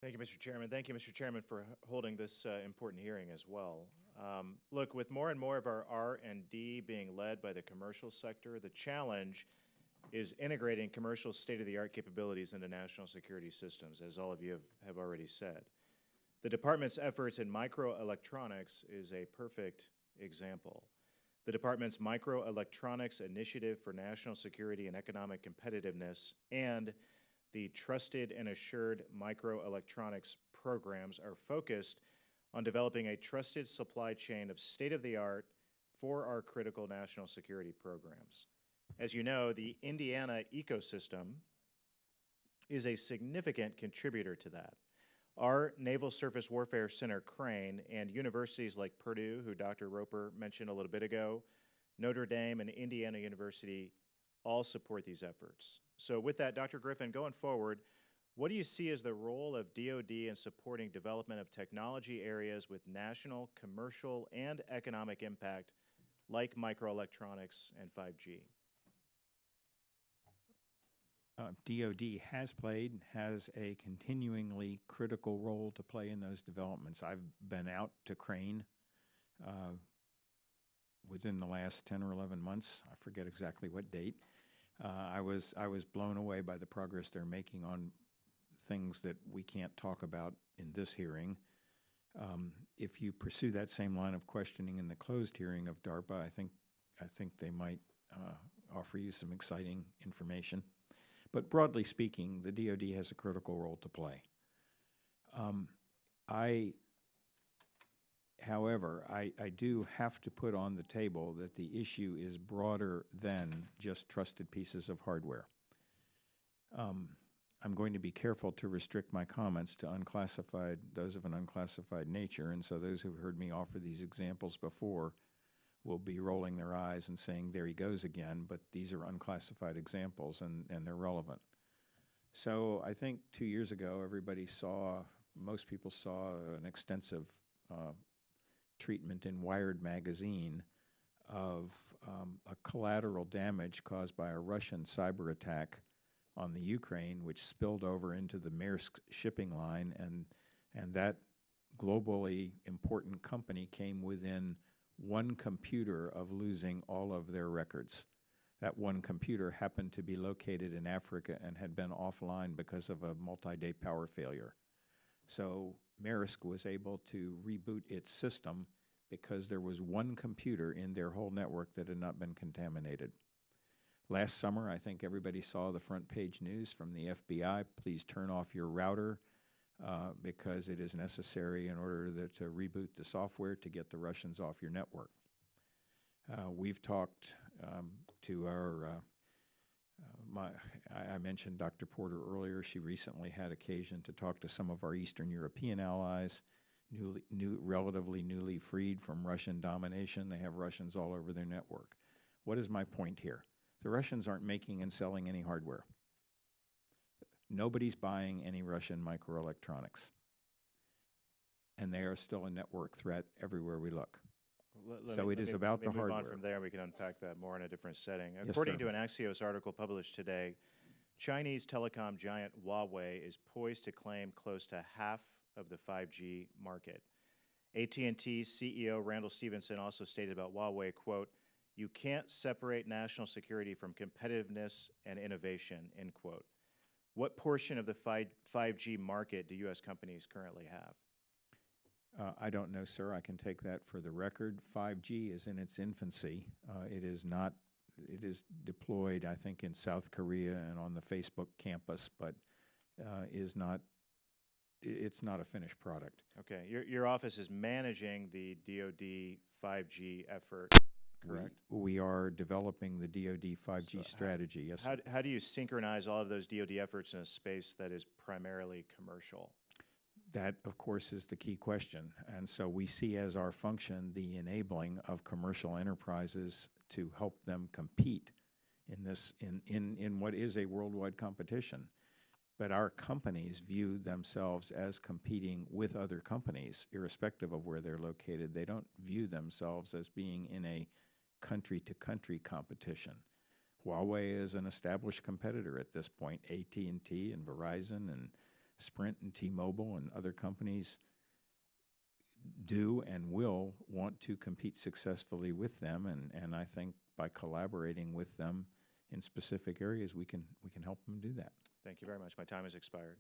Thank you, Mr. Chairman. Thank you, Mr. Chairman, for holding this important hearing as well. Look, with more and more of our R&D being led by the commercial sector, the challenge is integrating commercial state-of-the-art capabilities into national security systems, as all of you have already said. The department's efforts in microelectronics is a perfect example. The department's Microelectronics Initiative for National Security and Economic Competitiveness and the Trusted and Assured Microelectronics programs are focused on developing a trusted supply chain of state-of-the-art for our critical national security programs. As you know, the Indiana ecosystem is a significant contributor to that. Our Naval Surface Warfare Center, Crane, and universities like Purdue, who Dr. Roper mentioned a little bit ago, Notre Dame, and Indiana University all support these efforts. So with that, Dr. Griffin, going forward, what do you see as the role of DoD in supporting development of technology areas with national, commercial, and economic impact like microelectronics and 5G? DoD has played, has a continuingly critical role to play in those developments. I've been out to Crane within the last 10 or 11 months. I forget exactly what date. I was blown away by the progress they're making on things that we can't talk about in this hearing. If you pursue that same line of questioning in the closed hearing of DARPA, I think they might offer you some exciting information. But broadly speaking, the DoD has a critical role to play. However, I do have to put on the table that the issue is broader than just trusted pieces of hardware. I'm going to be careful to restrict my comments to those of an unclassified nature, and so those who've heard me offer these examples before will be rolling their eyes and saying, there he goes again, but these are unclassified examples and they're relevant. So I think 2 years ago, most people saw an extensive treatment in Wired magazine of a collateral damage caused by a Russian cyber attack on the Ukraine, which spilled over into the Maersk shipping line, and that globally important company came within one computer of losing all of their records. That one computer happened to be located in Africa and had been offline because of a multi-day power failure. So Maersk was able to reboot its system because there was one computer in their whole network that had not been contaminated. Last summer, I think everybody saw the front page news from the FBI, please turn off your router because it is necessary in order to reboot the software to get the Russians off your network. We've talked to I mentioned Dr. Porter earlier. She recently had occasion to talk to some of our Eastern European allies, relatively newly freed from Russian domination. They have Russians all over their network. What is my point here? The Russians aren't making and selling any hardware. Nobody's buying any Russian microelectronics. And they are still a network threat everywhere we look. It is about the hardware. Move on from there, we can unpack that more in a different setting. Yes, According sir. to an Axios article published today, Chinese telecom giant Huawei is poised to claim close to half of the 5G market. AT&T CEO Randall Stephenson also stated about Huawei, quote, "You can't separate national security from competitiveness and innovation," end quote. What portion of the 5G market do U.S. companies currently have? I don't know, sir. I can take that for the record. 5G is in its infancy. It is deployed, I think, in South Korea and on the Facebook campus, but it's not a finished product. Okay. Your office is managing the DoD 5G effort, correct? We are developing the DoD 5G strategy, yes. How do you synchronize all of those DoD efforts in a space that is primarily commercial? That, of course, is the key question. And so we see as our function the enabling of commercial enterprises to help them compete in what is a worldwide competition. But our companies view themselves as competing with other companies, irrespective of where they're located. They don't view themselves as being in a country-to-country competition. Huawei is an established competitor at this point. AT&T and Verizon and Sprint and T-Mobile and other companies do and will want to compete successfully with them, and I think by collaborating with them in specific areas, we can help them do that. Thank you very much. My time has expired.